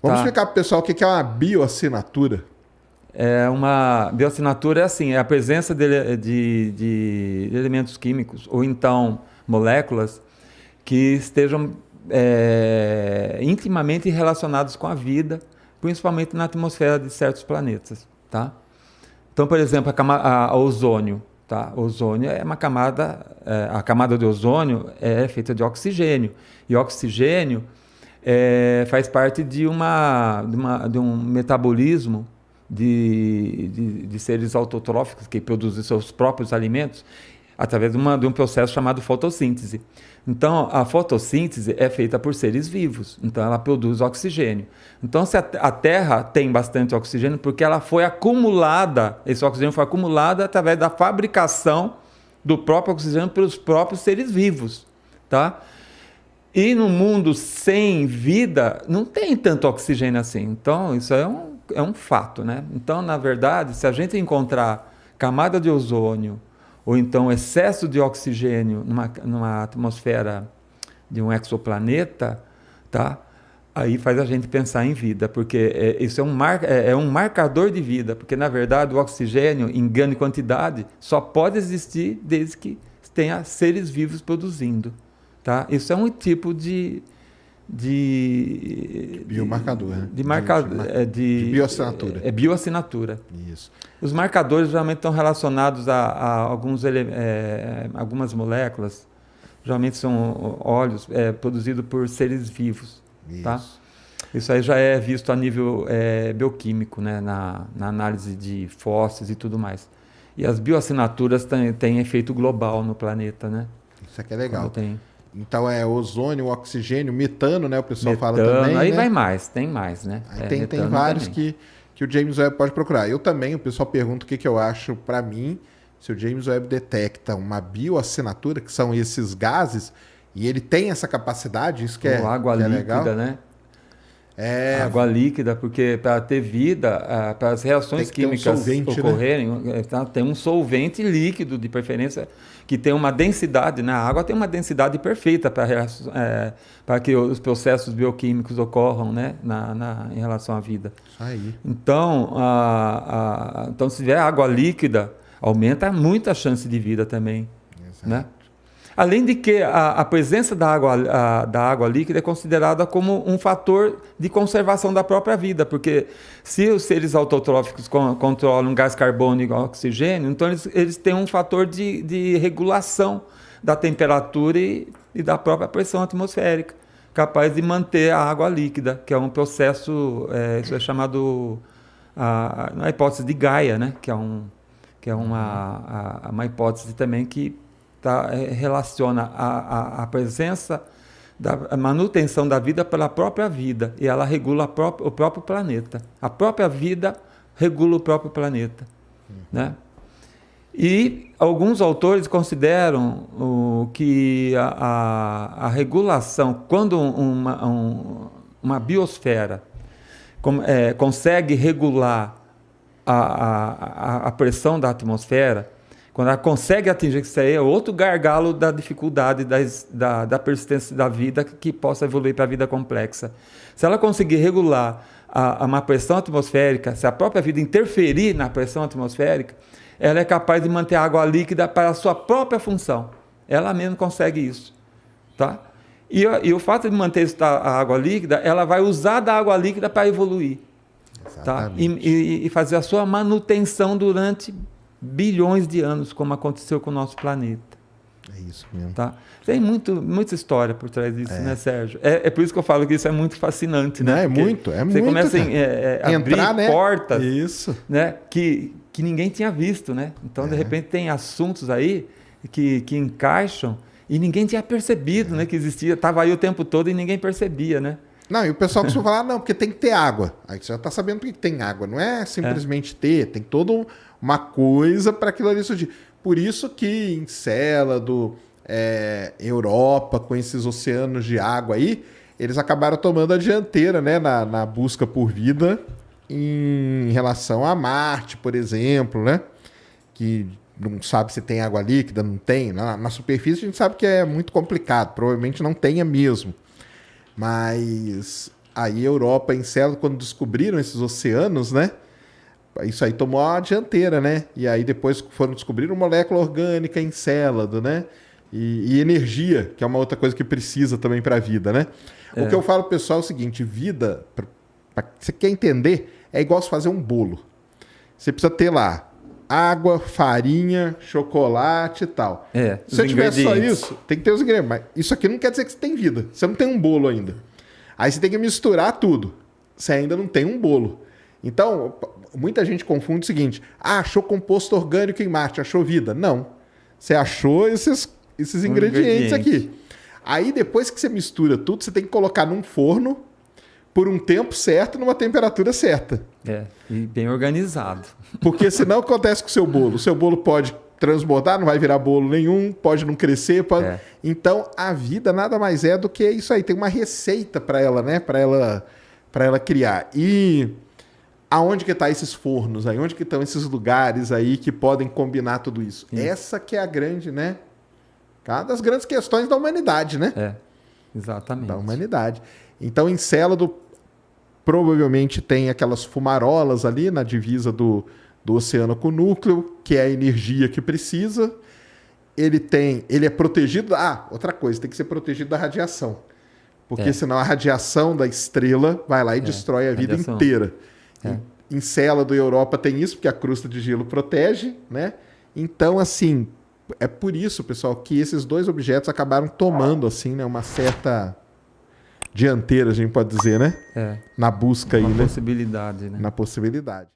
Vamos Tá? explicar para o pessoal o que é uma bioassinatura. Uma bioassinatura é a presença de elementos químicos ou então moléculas que estejam intimamente relacionados com a vida, principalmente na atmosfera de certos planetas, tá? Então, por exemplo, a ozônio, tá? O ozônio é uma camada, a camada de ozônio é feita de oxigênio, e oxigênio faz parte de um metabolismo de seres autotróficos que produzem seus próprios alimentos através de um processo chamado fotossíntese. Então, a fotossíntese é feita por seres vivos, então ela produz oxigênio. Então, se a Terra tem bastante oxigênio, porque ela foi acumulada, esse oxigênio foi acumulado através da fabricação do próprio oxigênio pelos próprios seres vivos, tá? E no mundo sem vida, não tem tanto oxigênio assim. Então, isso é um fato, né? Então, na verdade, se a gente encontrar camada de ozônio ou então excesso de oxigênio numa atmosfera de um exoplaneta, tá? Aí faz a gente pensar em vida, porque isso é um marcador de vida, porque na verdade o oxigênio em grande quantidade só pode existir desde que tenha seres vivos produzindo, tá? Isso é um tipo de biomarcador, né? De bioassinatura. É bioassinatura. Isso. Os marcadores geralmente estão relacionados a algumas moléculas, geralmente são óleos produzidos por seres vivos. Isso. Tá? Isso aí já é visto a nível bioquímico, né? Na análise de fósseis e tudo mais. E as bioassinaturas têm efeito global no planeta, né? Isso aqui é legal. Tem Então é ozônio, oxigênio, metano, né? O pessoal metano, fala também. Aí né? vai mais, tem mais, né? Aí tem vários que o James Webb pode procurar. Eu também, o pessoal pergunta o que eu acho para mim, se o James Webb detecta uma bioassinatura, que são esses gases, e ele tem essa capacidade, isso que água que líquida, legal. né? Água líquida, porque para ter vida, para as reações químicas solvente, ocorrerem, tem um solvente líquido, de preferência, que tem uma densidade, né? A água tem uma densidade perfeita para que os processos bioquímicos ocorram, né? Em relação à vida. Isso aí. Então, então, se tiver água líquida, aumenta muito a chance de vida também. Exato. Né? Além de que a presença da água líquida é considerada como um fator de conservação da própria vida, porque se os seres autotróficos controlam gás carbônico e oxigênio, então eles têm um fator de regulação da temperatura e da própria pressão atmosférica, capaz de manter a água líquida, que é um processo, isso é chamado a hipótese de Gaia, né? que é uma hipótese também que relaciona a presença da manutenção da vida pela própria vida, e ela regula o próprio planeta. A própria vida regula o próprio planeta. Né? E alguns autores consideram que a regulação, quando uma biosfera consegue regular a pressão da atmosfera, quando ela consegue atingir isso aí, é outro gargalo da dificuldade da persistência da vida que possa evoluir para a vida complexa. Se ela conseguir regular uma pressão atmosférica, se a própria vida interferir na pressão atmosférica, ela é capaz de manter a água líquida para a sua própria função. Ela mesma consegue isso. Tá? E o fato de manter a água líquida, ela vai usar da água líquida para evoluir. Tá? E fazer a sua manutenção durante bilhões de anos, como aconteceu com o nosso planeta. É isso mesmo. Tá? Tem muita história por trás disso, né, Sérgio? É por isso que eu falo que isso é muito fascinante, né? É muito. Você começa a entrar, abrir portas, isso. Né, que ninguém tinha visto, né? Então, de repente, tem assuntos aí que encaixam e ninguém tinha percebido, né, que existia. Estava aí o tempo todo e ninguém percebia, né? Não, e o pessoal costuma falar, não, porque tem que ter água. Aí você já está sabendo por que tem água. Não é simplesmente ter, tem toda uma coisa para aquilo ali surgir. Por isso que Encélado, Europa, com esses oceanos de água aí, eles acabaram tomando a dianteira, né, na busca por vida em relação a Marte, por exemplo, né? Que não sabe se tem água líquida, não tem. Na superfície a gente sabe que é muito complicado, provavelmente não tenha mesmo. Mas Aí Europa e Encélado, quando descobriram esses oceanos, né? Isso aí tomou a dianteira, né? E aí depois foram descobrir molécula orgânica em Encélado, né? E energia, que é uma outra coisa que precisa também para a vida, né? O que eu falo pro pessoal é o seguinte, vida, você quer entender, é igual se fazer um bolo. Você precisa ter lá água, farinha, chocolate e tal. Se eu tiver só isso, tem que ter os ingredientes. Mas isso aqui não quer dizer que você tem vida. Você não tem um bolo ainda. Aí você tem que misturar tudo. Você ainda não tem um bolo. Então, muita gente confunde o seguinte. Achou composto orgânico em Marte, achou vida. Não. Você achou esses ingredientes aqui. Aí, depois que você mistura tudo, você tem que colocar num forno por um tempo certo, numa temperatura certa. E bem organizado. Porque senão acontece com o seu bolo. O seu bolo pode transbordar, não vai virar bolo nenhum, pode não crescer. Então, a vida nada mais é do que isso aí. Tem uma receita para ela, né? Para ela criar. E aonde que tá esses fornos aí? Onde que estão esses lugares aí que podem combinar tudo isso? Essa que é a grande, né? Uma das grandes questões da humanidade, né? Exatamente. Da humanidade. Então, Encélado provavelmente tem aquelas fumarolas ali na divisa do oceano com o núcleo, que é a energia que precisa. Ele é protegido... outra coisa, tem que ser protegido da radiação. Porque senão a radiação da estrela vai lá e destrói a vida inteira. Encélado e Europa tem isso, porque a crosta de gelo protege, né? Então, assim, é por isso, pessoal, que esses dois objetos acabaram tomando, assim, né, uma certa dianteira, a gente pode dizer, né? Na busca aí, né? Na possibilidade, né? Na possibilidade.